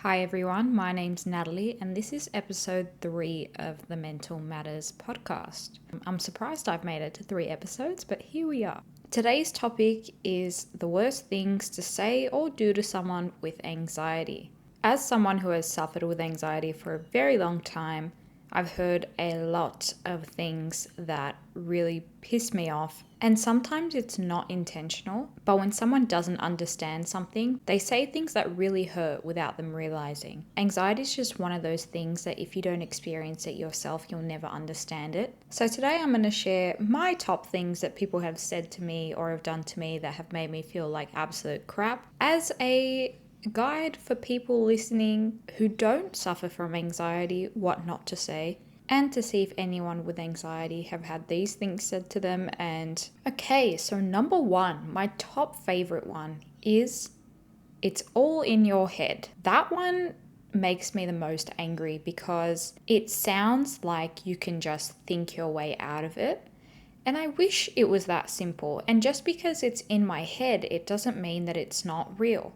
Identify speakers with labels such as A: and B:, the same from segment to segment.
A: Hi everyone, my name's Natalie, and this is episode 3 of the Mental Matters podcast. I'm surprised I've made it to 3 episodes, but here we are. Today's topic is the worst things to say or do to someone with anxiety. As someone who has suffered with anxiety for a very long time, I've heard a lot of things that really piss me off. And sometimes it's not intentional, but when someone doesn't understand something, they say things that really hurt without them realizing. Anxiety is just one of those things that if you don't experience it yourself, you'll never understand it. So today I'm going to share my top things that people have said to me or have done to me that have made me feel like absolute crap as a guide for people listening who don't suffer from anxiety, what not to say, and to see if anyone with anxiety have had these things said to them. And okay, so number 1, my top favorite one is it's all in your head. That one makes me the most angry because it sounds like you can just think your way out of it. And I wish it was that simple. And just because it's in my head, it doesn't mean that it's not real.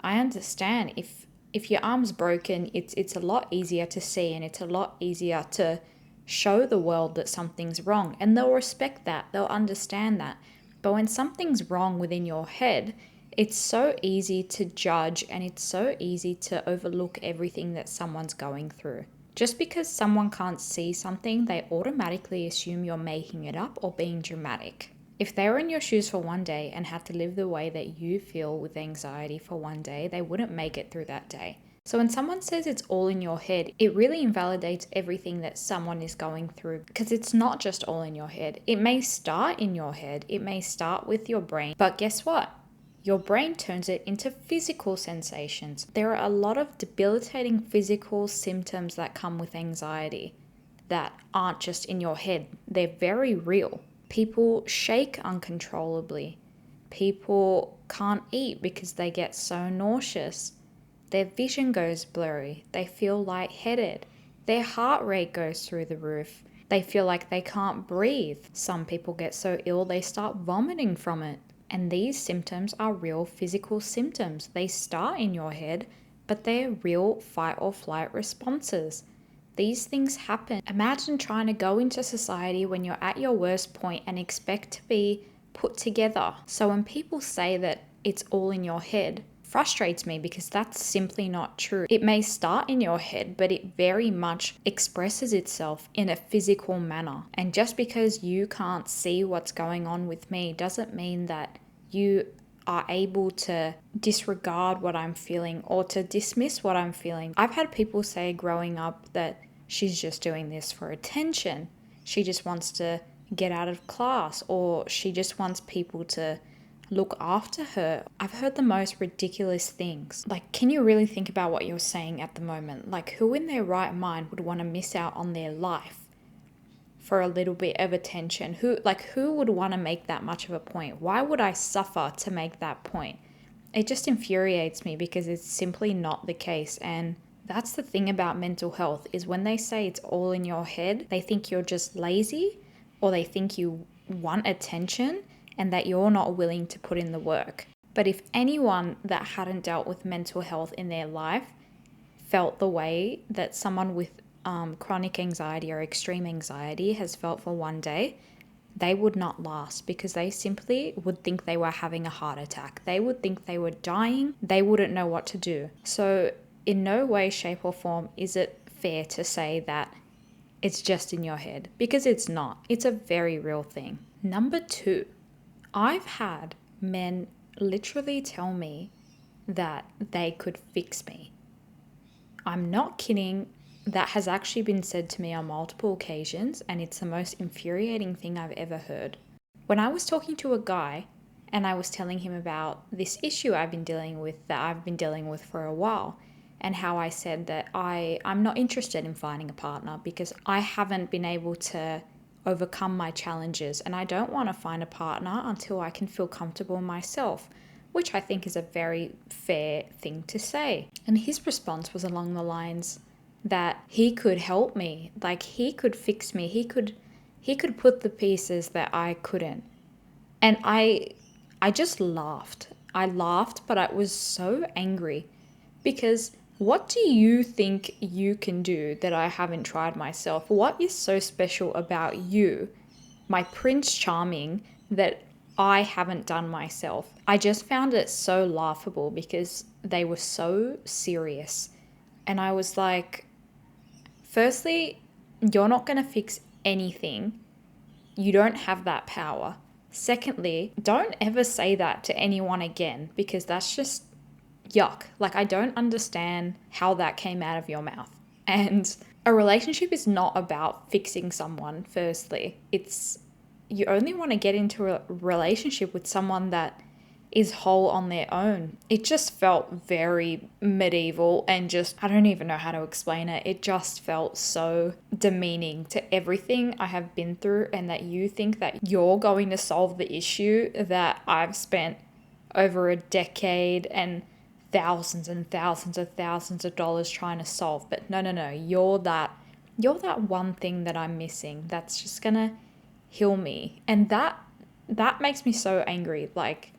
A: I understand if your arm's broken, it's a lot easier to see and it's a lot easier to show the world that something's wrong, and they'll respect that. They'll understand that. But when something's wrong within your head, it's so easy to judge and it's so easy to overlook everything that someone's going through. Just because someone can't see something, they automatically assume you're making it up or being dramatic. If they were in your shoes for one day and had to live the way that you feel with anxiety for one day, they wouldn't make it through that day. So when someone says it's all in your head, it really invalidates everything that someone is going through, because it's not just all in your head. It may start in your head, it may start with your brain, but guess what? Your brain turns it into physical sensations. There are a lot of debilitating physical symptoms that come with anxiety that aren't just in your head. They're very real. People shake uncontrollably. People can't eat because they get so nauseous. Their vision goes blurry. They feel lightheaded. Their heart rate goes through the roof. They feel like they can't breathe. Some people get so ill they start vomiting from it. And these symptoms are real physical symptoms. They start in your head, but they're real fight or flight responses. These things happen. Imagine trying to go into society when you're at your worst point and expect to be put together. So when people say that it's all in your head, frustrates me because that's simply not true. It may start in your head, but it very much expresses itself in a physical manner. And just because you can't see what's going on with me doesn't mean that you are able to disregard what I'm feeling or to dismiss what I'm feeling. I've had people say growing up that she's just doing this for attention. She just wants to get out of class, or she just wants people to look after her. I've heard the most ridiculous things. Like, can you really think about what you're saying at the moment? Like, who in their right mind would want to miss out on their life for a little bit of attention? Who would want to make that much of a point? Why would I suffer to make that point? It just infuriates me because it's simply not the case. And that's the thing about mental health, is when they say it's all in your head, they think you're just lazy, or they think you want attention and that you're not willing to put in the work. But if anyone that hadn't dealt with mental health in their life felt the way that someone with chronic anxiety or extreme anxiety has felt for one day, they would not last, because they simply would think they were having a heart attack. They would think they were dying. They wouldn't know what to do. So in no way, shape or form is it fair to say that it's just in your head, because it's not. It's a very real thing. Number 2, I've had men literally tell me that they could fix me. I'm not kidding. That has actually been said to me on multiple occasions, and it's the most infuriating thing I've ever heard. When I was talking to a guy and I was telling him about this issue I've been dealing with for a while, and how I said that I'm not interested in finding a partner because I haven't been able to overcome my challenges, and I don't want to find a partner until I can feel comfortable myself, which I think is a very fair thing to say. And his response was along the lines that he could help me, like he could fix me, he could put the pieces that I couldn't. And I just laughed. I laughed, but I was so angry because What do you think you can do that I haven't tried myself? What is so special about you, my Prince Charming, that I haven't done myself? I just found it so laughable because they were so serious. And I was like, firstly, you're not going to fix anything. You don't have that power. Secondly, don't ever say that to anyone again because that's just yuck. Like, I don't understand how that came out of your mouth. And a relationship is not about fixing someone, firstly. You only want to get into a relationship with someone that is whole on their own. It just felt very medieval and just, I don't even know how to explain it. It just felt so demeaning to everything I have been through, and that you think that you're going to solve the issue that I've spent over a decade and thousands and thousands of dollars trying to solve. But no, you're that one thing that I'm missing that's just gonna heal me. And that makes me so angry. Like,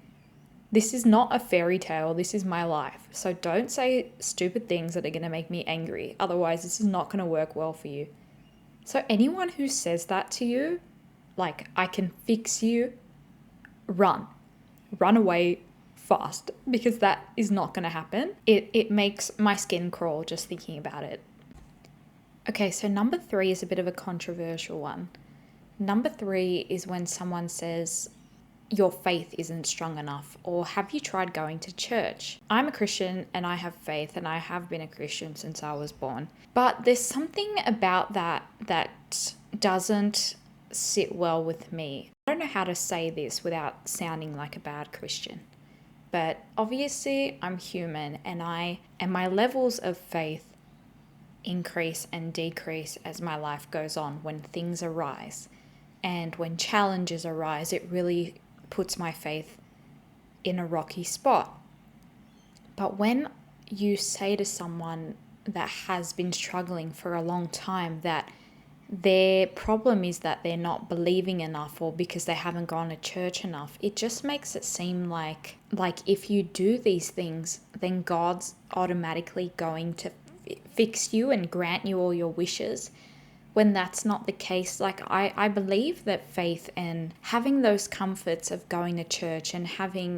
A: this is not a fairy tale, this is my life. So don't say stupid things that are going to make me angry. Otherwise, this is not going to work well for you. So anyone who says that to you, like, I can fix you, run. Run away fast, because that is not going to happen. It makes my skin crawl just thinking about it. Okay, so number 3 is a bit of a controversial one. Number 3 is when someone says, your faith isn't strong enough, or have you tried going to church? I'm a Christian and I have faith, and I have been a Christian since I was born. But there's something about that doesn't sit well with me. I don't know how to say this without sounding like a bad Christian. But obviously I'm human, and my levels of faith increase and decrease as my life goes on when things arise. And when challenges arise, it really puts my faith in a rocky spot. But when you say to someone that has been struggling for a long time that their problem is that they're not believing enough, or because they haven't gone to church enough, it just makes it seem like if you do these things, then God's automatically going to fix you and grant you all your wishes, when that's not the case. Like, I believe that faith and having those comforts of going to church and having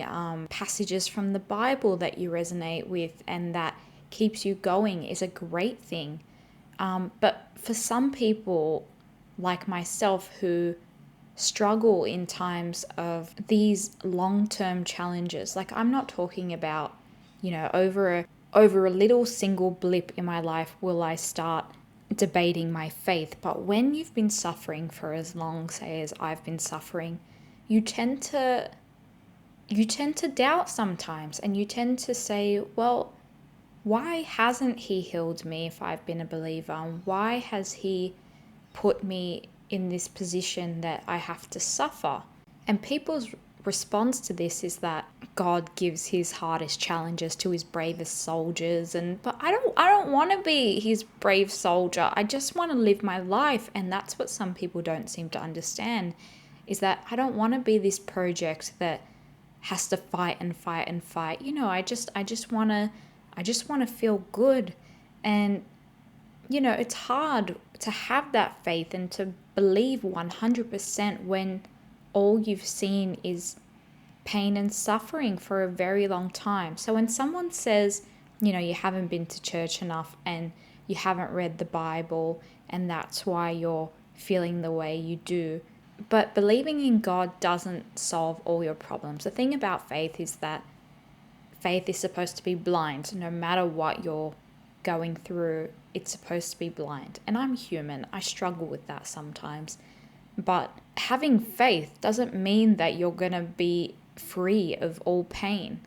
A: passages from the Bible that you resonate with and that keeps you going is a great thing. But for some people like myself who struggle in times of these long-term challenges, like, I'm not talking about, over a little single blip in my life will I start debating my faith. But when you've been suffering for as long, say, as I've been suffering, you tend to doubt sometimes, and you tend to say, well, why hasn't he healed me if I've been a believer? Why has he put me in this position that I have to suffer? And people's response to this is that God gives his hardest challenges to his bravest soldiers, but I don't want to be his brave soldier. I just want to live my life. And that's what some people don't seem to understand, is that I don't want to be this project that has to fight and fight and fight. I just want to feel good. And it's hard to have that faith and to believe 100% when all you've seen is pain and suffering for a very long time. So when someone says, you haven't been to church enough and you haven't read the Bible and that's why you're feeling the way you do, but believing in God doesn't solve all your problems. The thing about faith is that faith is supposed to be blind. No matter what you're going through, it's supposed to be blind. And I'm human. I struggle with that sometimes. But having faith doesn't mean that you're going to be free of all pain.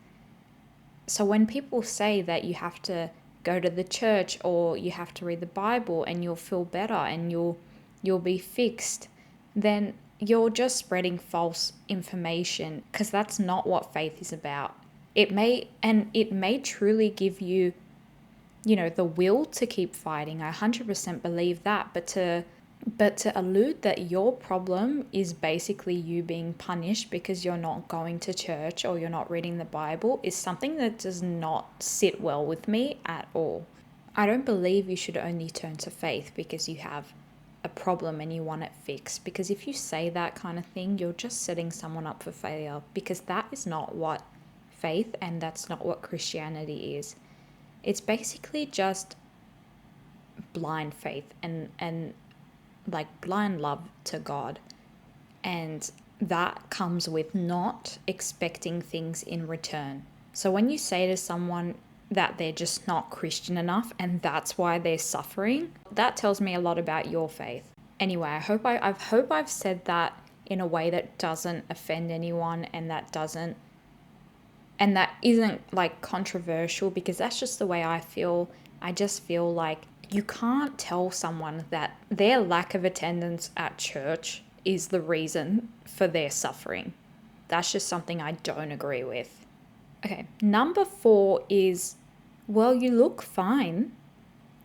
A: So when people say that you have to go to the church or you have to read the Bible and you'll feel better and you'll be fixed, then you're just spreading false information, because that's not what faith is about. It may truly give you, the will to keep fighting. I 100% believe that, but to But to allude that your problem is basically you being punished because you're not going to church or you're not reading the Bible is something that does not sit well with me at all. I don't believe you should only turn to faith because you have a problem and you want it fixed. Because if you say that kind of thing, you're just setting someone up for failure, because that is not what faith and that's not what Christianity is. It's basically just blind faith and like blind love to God. And that comes with not expecting things in return. So when you say to someone that they're just not Christian enough and that's why they're suffering, that tells me a lot about your faith. Anyway, I hope I've said that in a way that doesn't offend anyone and that isn't like controversial, because that's just the way I feel. I just feel like you can't tell someone that their lack of attendance at church is the reason for their suffering. That's just something I don't agree with. Okay, number 4 is, well, you look fine.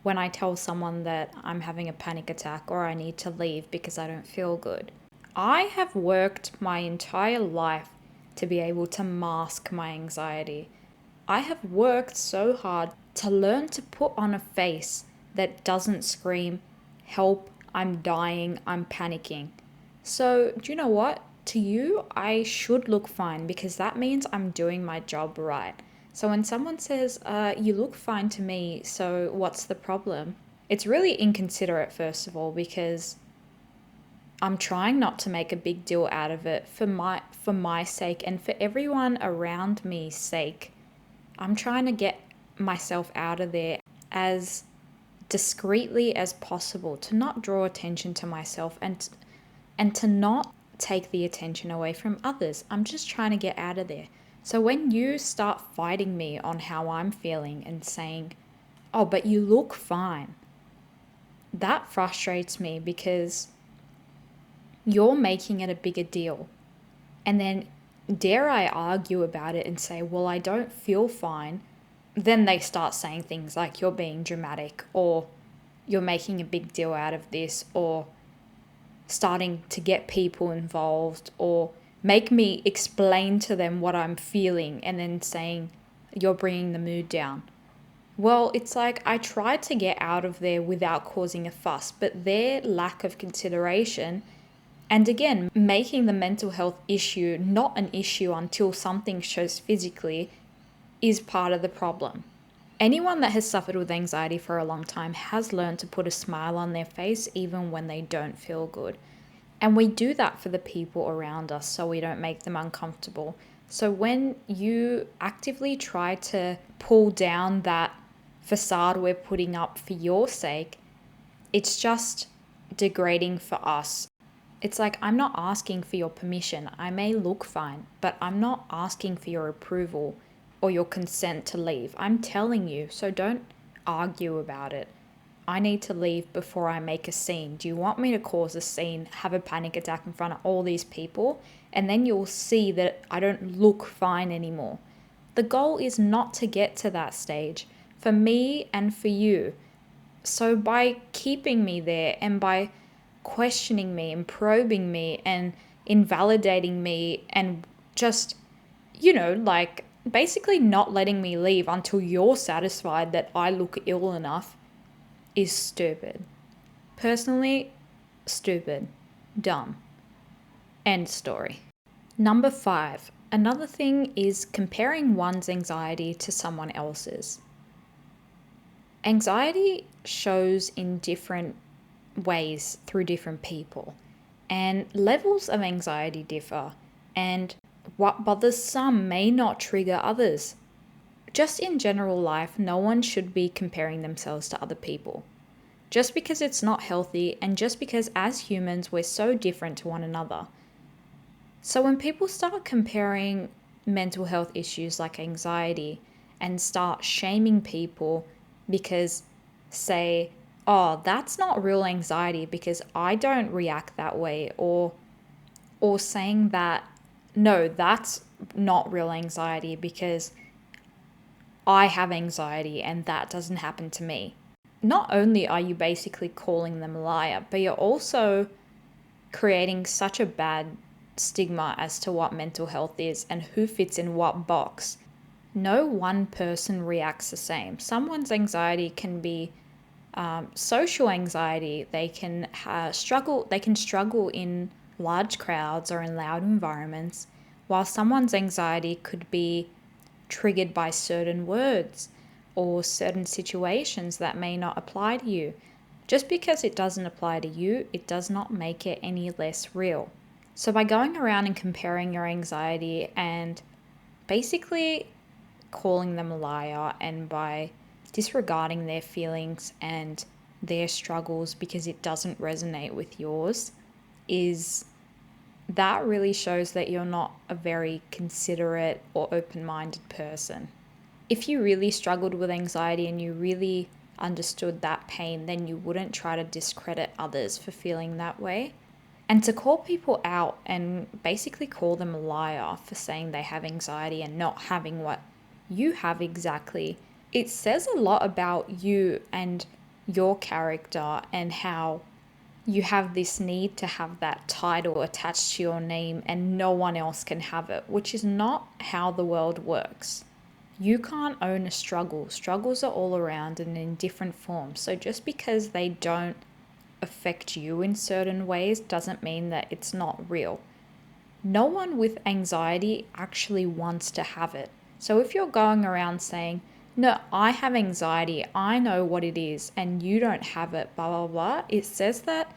A: When I tell someone that I'm having a panic attack or I need to leave because I don't feel good. I have worked my entire life to be able to mask my anxiety. I have worked so hard to learn to put on a face that doesn't scream, help, I'm dying, I'm panicking. So, do you know what? To you, I should look fine because that means I'm doing my job right. So when someone says, you look fine to me, so what's the problem? It's really inconsiderate, first of all, because I'm trying not to make a big deal out of it for my sake and for everyone around me's sake. I'm trying to get myself out of there as discreetly as possible, to not draw attention to myself and to not take the attention away from others. I'm just trying to get out of there. So when you start fighting me on how I'm feeling and saying, oh, but you look fine, that frustrates me because you're making it a bigger deal. And then dare I argue about it and say, well, I don't feel fine. Then they start saying things like you're being dramatic or you're making a big deal out of this, or starting to get people involved or make me explain to them what I'm feeling and then saying you're bringing the mood down. Well, it's like I tried to get out of there without causing a fuss, but their lack of consideration and again, making the mental health issue not an issue until something shows physically is part of the problem. Anyone that has suffered with anxiety for a long time has learned to put a smile on their face even when they don't feel good. And we do that for the people around us so we don't make them uncomfortable. So when you actively try to pull down that facade we're putting up for your sake, it's just degrading for us. It's like, I'm not asking for your permission. I may look fine, but I'm not asking for your approval or your consent to leave. I'm telling you, so don't argue about it. I need to leave before I make a scene. Do you want me to cause a scene, have a panic attack in front of all these people, and then you'll see that I don't look fine anymore? The goal is not to get to that stage for me and for you. So by keeping me there and by questioning me and probing me and invalidating me and just, like basically not letting me leave until you're satisfied that I look ill enough is stupid. Personally, stupid. Dumb. End story. Number 5. Another thing is comparing one's anxiety to someone else's. Anxiety shows in different ways through different people, and levels of anxiety differ, and what bothers some may not trigger others. Just in general life, no one should be comparing themselves to other people. Just because it's not healthy, and just because as humans we're so different to one another. So when people start comparing mental health issues like anxiety and start shaming people because, say, oh, that's not real anxiety because I don't react that way, or saying that, no, that's not real anxiety because I have anxiety and that doesn't happen to me. not only are you basically calling them a liar, but you're also creating such a bad stigma as to what mental health is and who fits in what box. No one person reacts the same. Someone's anxiety can be social anxiety. They can struggle. They can struggle in large crowds or in loud environments, while someone's anxiety could be triggered by certain words or certain situations that may not apply to you. Just because it doesn't apply to you, it does not make it any less real. So, by going around and comparing your anxiety and basically calling them a liar, and by disregarding their feelings and their struggles because it doesn't resonate with yours, is that really shows that you're not a very considerate or open-minded person. If you really struggled with anxiety and you really understood that pain, then you wouldn't try to discredit others for feeling that way. And to call people out and basically call them a liar for saying they have anxiety and not having what you have exactly, it says a lot about you and your character and how you have this need to have that title attached to your name and no one else can have it, which is not how the world works. You can't own a struggle. Struggles are all around and in different forms. So just because they don't affect you in certain ways doesn't mean that it's not real. No one with anxiety actually wants to have it. So if you're going around saying, no, I have anxiety, I know what it is, and you don't have it, blah, blah, blah, it says that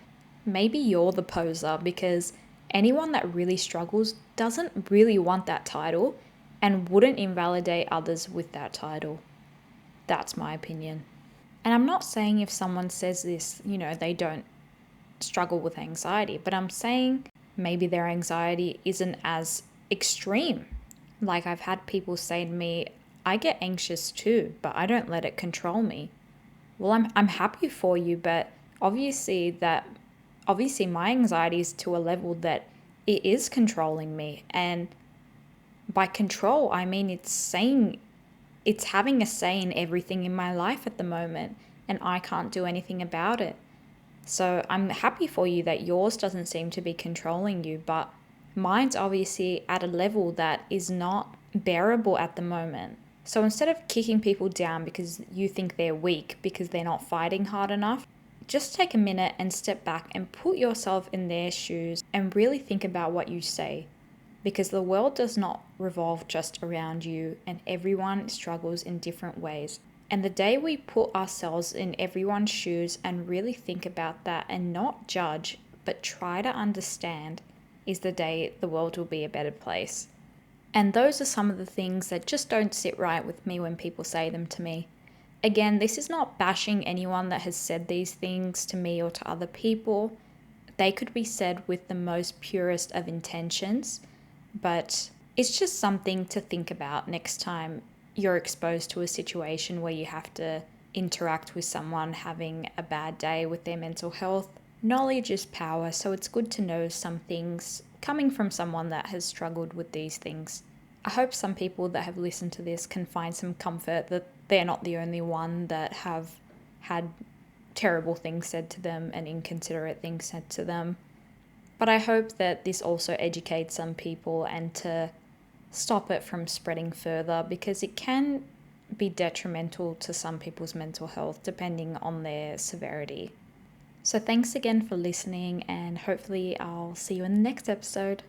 A: maybe you're the poser, because anyone that really struggles doesn't really want that title and wouldn't invalidate others with that title. That's my opinion. And I'm not saying if someone says this, they don't struggle with anxiety, but I'm saying maybe their anxiety isn't as extreme. Like, I've had people say to me, I get anxious too, but I don't let it control me. Well, I'm happy for you, but obviously my anxiety is to a level that it is controlling me. And by control, I mean it's having a say in everything in my life at the moment, and I can't do anything about it. So I'm happy for you that yours doesn't seem to be controlling you, but mine's obviously at a level that is not bearable at the moment. So instead of kicking people down because you think they're weak because they're not fighting hard enough, just take a minute and step back and put yourself in their shoes and really think about what you say. Because the world does not revolve just around you, and everyone struggles in different ways. And the day we put ourselves in everyone's shoes and really think about that and not judge, but try to understand, is the day the world will be a better place. And those are some of the things that just don't sit right with me when people say them to me. Again, this is not bashing anyone that has said these things to me or to other people. They could be said with the most purest of intentions, but it's just something to think about next time you're exposed to a situation where you have to interact with someone having a bad day with their mental health. Knowledge is power, so it's good to know some things coming from someone that has struggled with these things. I hope some people that have listened to this can find some comfort that they're not the only one that have had terrible things said to them and inconsiderate things said to them. But I hope that this also educates some people and to stop it from spreading further, because it can be detrimental to some people's mental health depending on their severity. So thanks again for listening, and hopefully I'll see you in the next episode.